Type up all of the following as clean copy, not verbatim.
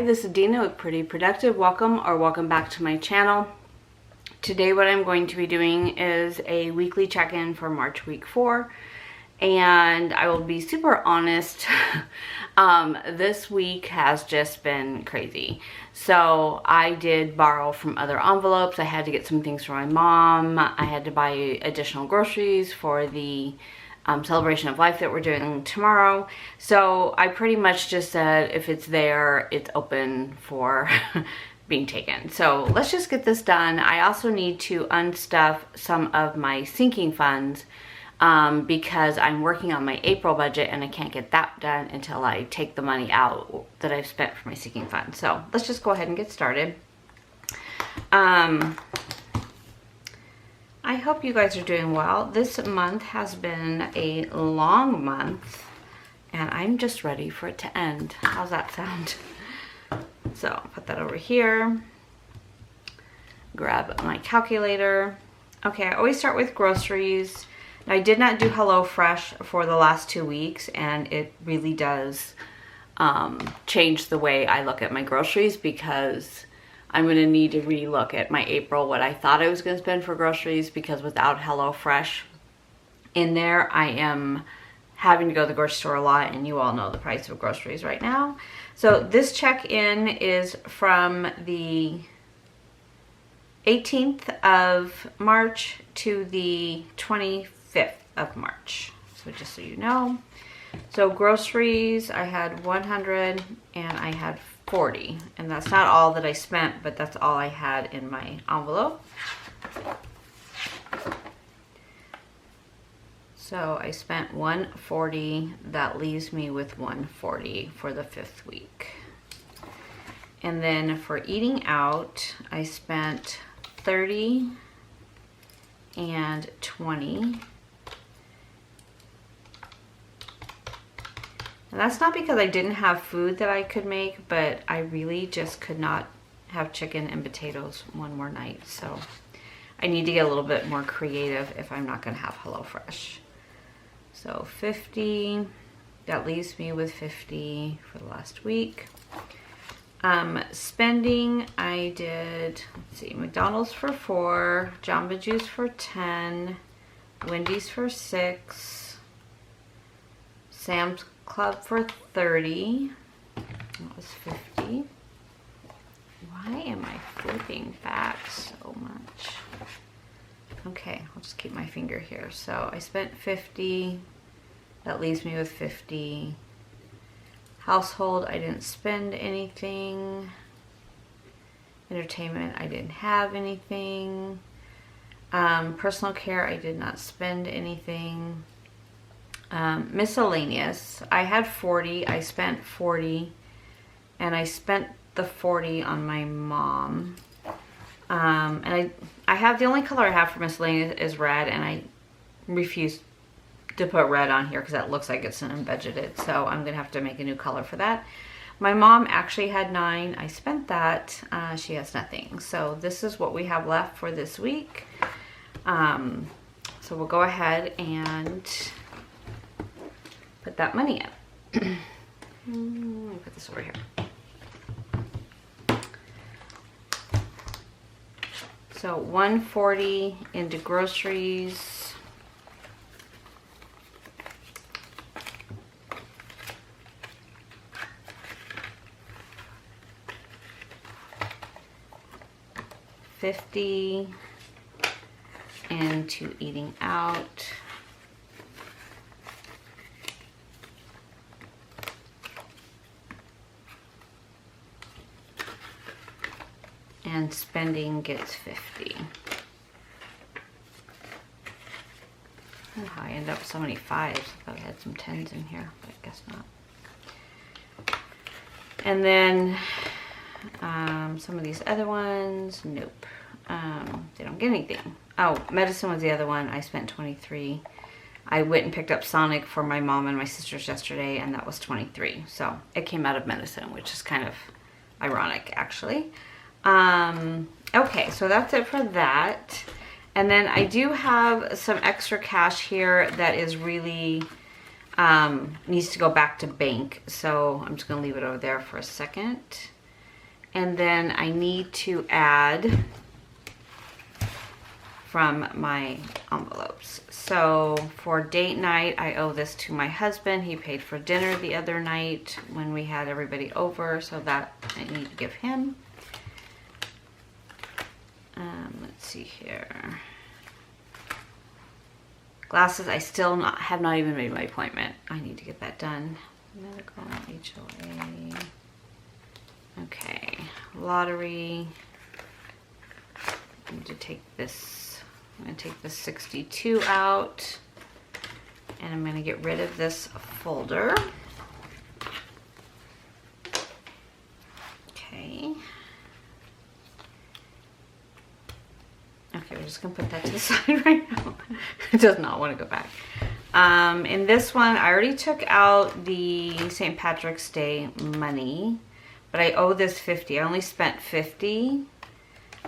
this is Dina with Pretty Productive. Welcome back to my channel. Today what I'm going to be doing is a weekly check-in for March week 4, and I will be super honest. This week has just been crazy. So I did borrow from other envelopes. I had to get some things for my mom. I had to buy additional groceries for the celebration of life that we're doing tomorrow. So I pretty much just said if it's there, it's open for being taken. So let's just get this done. I also need to unstuff some of my sinking funds because I'm working on my April budget and I can't get that done until I take the money out that I've spent for my sinking fund. So let's just go ahead and get started. I hope you guys are doing well. This month has been a long month and I'm just ready for it to end. How's that sound? So I'll put that over here. Grab my calculator. Okay, I always start with groceries. Now, I did not do HelloFresh for the last 2 weeks, and it really does change the way I look at my groceries, because I'm going to need to re-look at my April, what I thought I was going to spend for groceries, because without HelloFresh in there, I am having to go to the grocery store a lot, and you all know the price of groceries right now. So this check-in is from the 18th of March to the 25th of March. So just so you know. So groceries, I had 100 and I had 40. And that's not all that I spent, but that's all I had in my envelope. So I spent 140. That leaves me with 140 for the 5th week. And then for eating out, I spent 30 and 20. And that's not because I didn't have food that I could make, but I really just could not have chicken and potatoes one more night. So I need to get a little bit more creative if I'm not going to have HelloFresh. So 50, that leaves me with 50 for the last week. Spending, I did, let's see, McDonald's for 4, Jamba Juice for 10, Wendy's for 6, Sam's Club for 30, that was 50. Why am I flipping back so much? Okay, I'll just keep my finger here. So I spent 50, that leaves me with 50. Household, I didn't spend anything. Entertainment, I didn't have anything. Personal care, I did not spend anything. Miscellaneous, I had 40, I spent 40, and I spent the 40 on my mom. And I have, the only color I have for miscellaneous is red, and I refuse to put red on here because that looks like it's unbudgeted. So I'm gonna have to make a new color for that. My mom actually had 9. I spent that. She has nothing. So this is what we have left for this week. So we'll go ahead and put that money in. Let me put this over here. So 140 into groceries. $50 into eating out. And spending gets 50. Oh, I end up with so many 5s. I thought I had some 10s in here, but I guess not. And then some of these other ones, nope. They don't get anything. Oh, medicine was the other one. I spent 23. I went and picked up Sonic for my mom and my sisters yesterday, and that was 23. So it came out of medicine, which is kind of ironic, actually. Okay, so that's it for that. And then I do have some extra cash here that is really needs to go back to bank. So I'm just gonna leave it over there for a second. And then I need to add from my envelopes. So for date night, I owe this to my husband. He paid for dinner the other night when we had everybody over, so that I need to give him. Let's see here. Glasses, I still have not even made my appointment. I need to get that done. Medical, HOA. Okay, lottery. I need to take this. I'm going to take this 62 out. And I'm going to get rid of this folder. Okay. Okay, we're just gonna put that to the side right now. It does not want to go back. In this one, I already took out the St. Patrick's Day money, but I owe this 50. I only spent 50,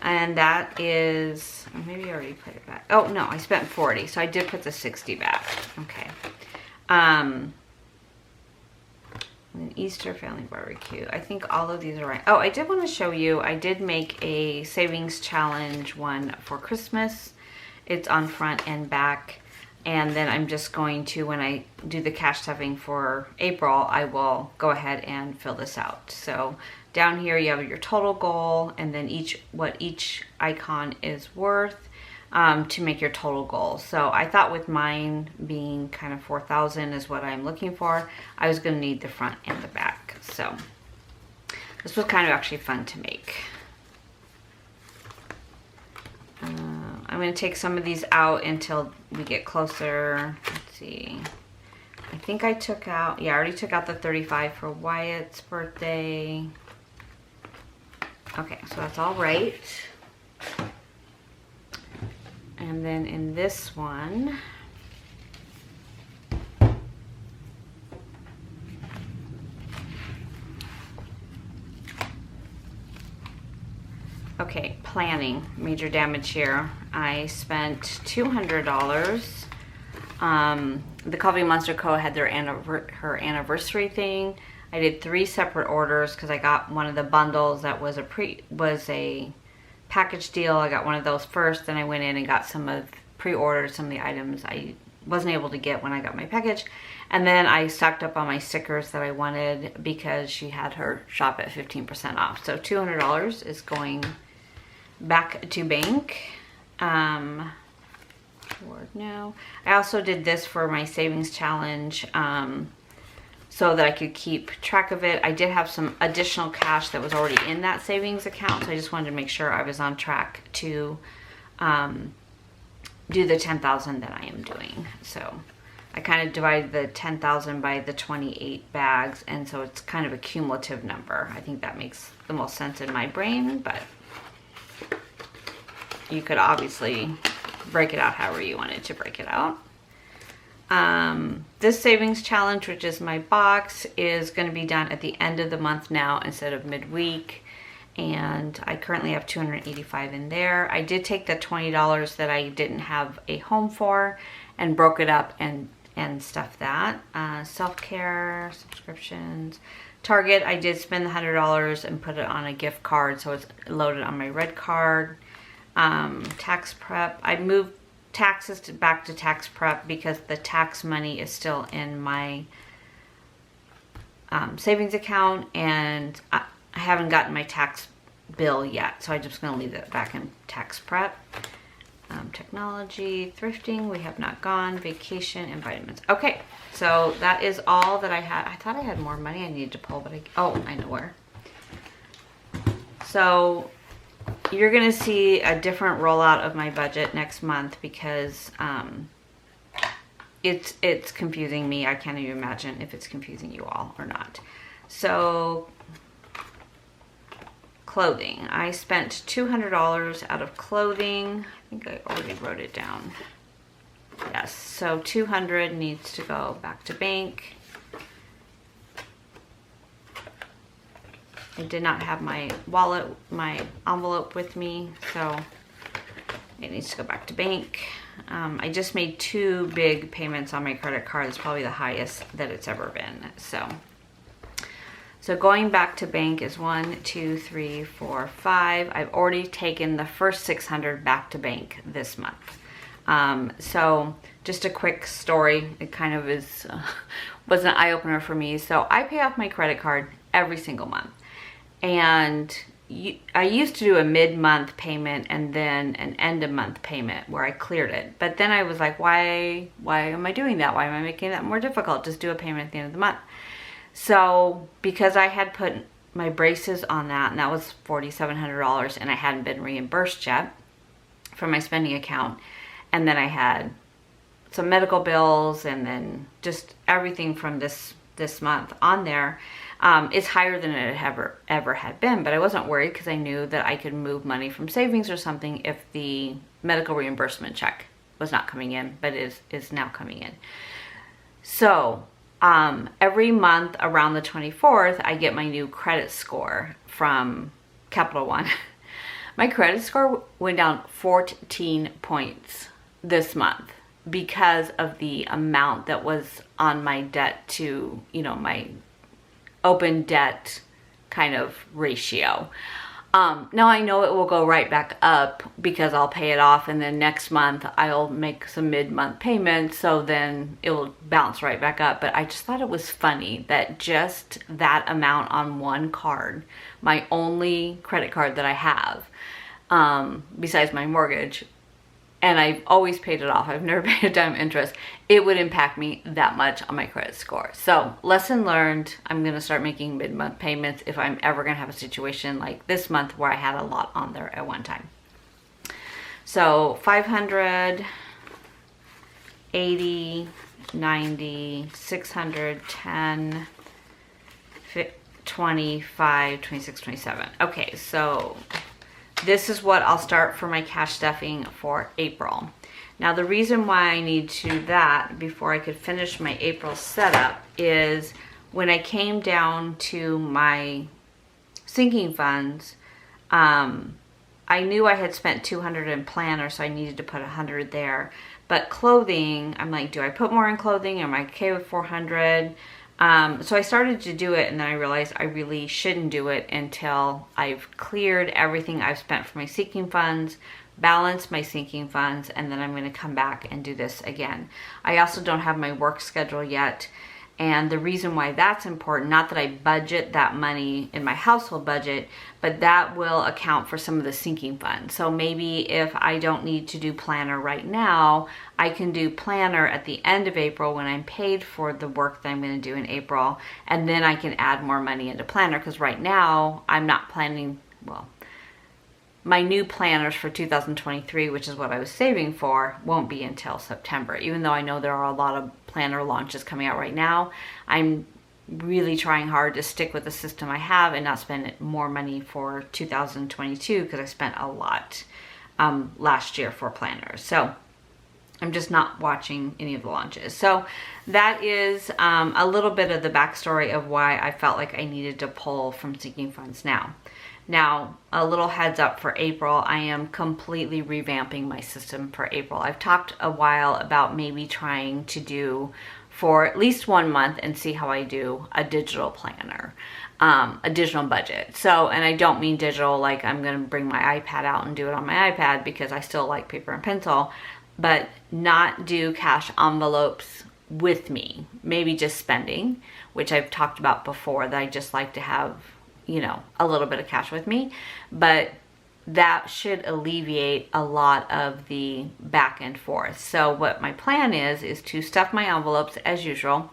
and that is, or maybe I already put it back. Oh no, I spent 40, so I did put the 60 back. Okay. An Easter family barbecue. I think all of these are right. Oh, I did want to show you, I did make a savings challenge one for Christmas. It's on front and back. And then I'm just going to, when I do the cash stuffing for April, I will go ahead and fill this out. So down here you have your total goal, and then what each icon is worth. To make your total goal. So I thought with mine being kind of 4,000 is what I'm looking for, I was going to need the front and the back. So this was kind of actually fun to make. I'm going to take some of these out until we get closer. Let's see. I think I took out, yeah, I already took out the 35 for Wyatt's birthday. Okay, so that's all right. And then in this one, okay, planning, major damage here. I spent $200. The Coffee Monster Co. had their her anniversary thing. I did 3 separate orders because I got one of the bundles that was a package deal. I got one of those first, then I went in and got pre-ordered some of the items I wasn't able to get when I got my package, and then I stocked up on my stickers that I wanted because she had her shop at 15% off. So $200 is going back to bank. Now I also did this for my savings challenge, so that I could keep track of it. I did have some additional cash that was already in that savings account, so I just wanted to make sure I was on track to do the 10,000 that I am doing. So I kind of divided the 10,000 by the 28 bags, and so it's kind of a cumulative number. I think that makes the most sense in my brain, but you could obviously break it out however you wanted to break it out. This savings challenge, which is my box, is going to be done at the end of the month now instead of midweek, and I currently have $285 in there. I did take the $20 that I didn't have a home for and broke it up and stuff that. Self-care, subscriptions, Target, I did spend the $100 and put it on a gift card, so it's loaded on my red card. Tax prep, I moved taxes back to tax prep because the tax money is still in my savings account, and I haven't gotten my tax bill yet, so I'm just going to leave it back in tax prep. Technology, thrifting, we have not gone. Vacation and vitamins. Okay, so that is all that I had. I thought I had more money I needed to pull, but I know where. So you're gonna see a different rollout of my budget next month because it's confusing me. I can't even imagine if it's confusing you all or not. So clothing, I spent $200 out of clothing. I think I already wrote it down. Yes, so 200 needs to go back to bank. I did not have my wallet, my envelope with me, so it needs to go back to bank. I just made 2 big payments on my credit card. It's probably the highest that it's ever been. So going back to bank is 1, 2, 3, 4, 5. I've already taken the first 600 back to bank this month. So just a quick story. It kind of was an eye-opener for me. So I pay off my credit card every single month. And I used to do a mid-month payment and then an end-of-month payment where I cleared it. But then I was like, why am I doing that? Why am I making that more difficult? Just do a payment at the end of the month. So because I had put my braces on that, and that was $4,700, and I hadn't been reimbursed yet from my spending account, and then I had some medical bills, and then just everything from this month on there is higher than it ever had been. But I wasn't worried because I knew that I could move money from savings or something if the medical reimbursement check was not coming in, but is now coming in. So every month around the 24th, I get my new credit score from Capital One. My credit score went down 14 points this month because of the amount that was on my debt to, my open debt kind of ratio. Now I know it will go right back up because I'll pay it off, and then next month I'll make some mid-month payments, so then it will bounce right back up. But I just thought it was funny that just that amount on one card, my only credit card that I have, besides my mortgage, and I've always paid it off, I've never paid a dime interest, it would impact me that much on my credit score. So lesson learned, I'm gonna start making mid-month payments if I'm ever gonna have a situation like this month where I had a lot on there at one time. So 500, 80, 90, 600, 10, 25, 26, 27. Okay, so this is what I'll start for my cash stuffing for April. Now the reason why I need to do that before I could finish my April setup is when I came down to my sinking funds, I knew I had spent 200 in planner, so I needed to put 100 there. But clothing, I'm like, do I put more in clothing? Am I okay with 400? So I started to do it, and then I realized I really shouldn't do it until I've cleared everything I've spent for my sinking funds, balance my sinking funds, and then I'm going to come back and do this again. I also don't have my work schedule yet, and the reason why that's important, not that I budget that money in my household budget, but that will account for some of the sinking funds. So maybe if I don't need to do planner right now, I can do planner at the end of April when I'm paid for the work that I'm going to do in April, and then I can add more money into planner, because right now I'm not planning, well, my new planners for 2023, which is what I was saving for, won't be until September. Even though I know there are a lot of planner launches coming out right now, I'm really trying hard to stick with the system I have and not spend more money for 2022, because I spent a lot last year for planners. So I'm just not watching any of the launches. So that is a little bit of the backstory of why I felt like I needed to pull from sinking funds now. Now, a little heads up for April, I am completely revamping my system for April. I've talked a while about maybe trying to do for at least 1 month and see how I do a digital planner, a digital budget. So, and I don't mean digital like I'm going to bring my iPad out and do it on my iPad, because I still like paper and pencil, but not do cash envelopes with me. Maybe just spending, which I've talked about before, that I just like to have, a little bit of cash with me, but that should alleviate a lot of the back and forth. So what my plan is to stuff my envelopes as usual,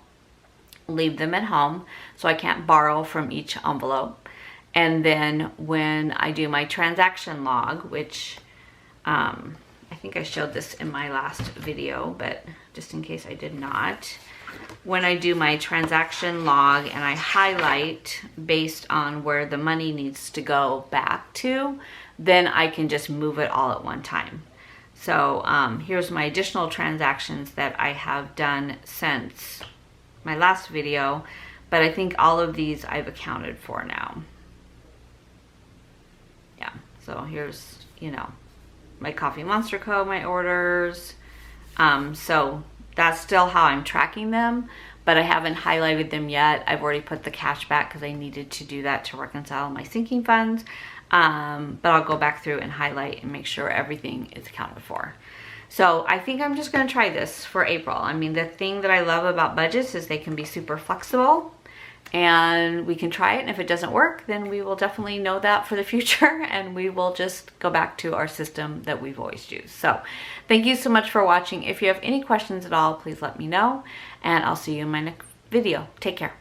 leave them at home so I can't borrow from each envelope. And then when I do my transaction log, which I think I showed this in my last video, but just in case I did not, when I do my transaction log and I highlight based on where the money needs to go back to, then I can just move it all at one time. So here's my additional transactions that I have done since my last video, but I think all of these I've accounted for now. Yeah, so here's, my Coffee Monster Co., my orders. So that's still how I'm tracking them, but I haven't highlighted them yet. I've already put the cash back because I needed to do that to reconcile my sinking funds. But I'll go back through and highlight and make sure everything is accounted for. So I think I'm just going to try this for April. I mean, the thing that I love about budgets is they can be super flexible, and we can try it. And if it doesn't work, then we will definitely know that for the future, and we will just go back to our system that we've always used. So thank you so much for watching. If you have any questions at all, please let me know, and I'll see you in my next video. Take care.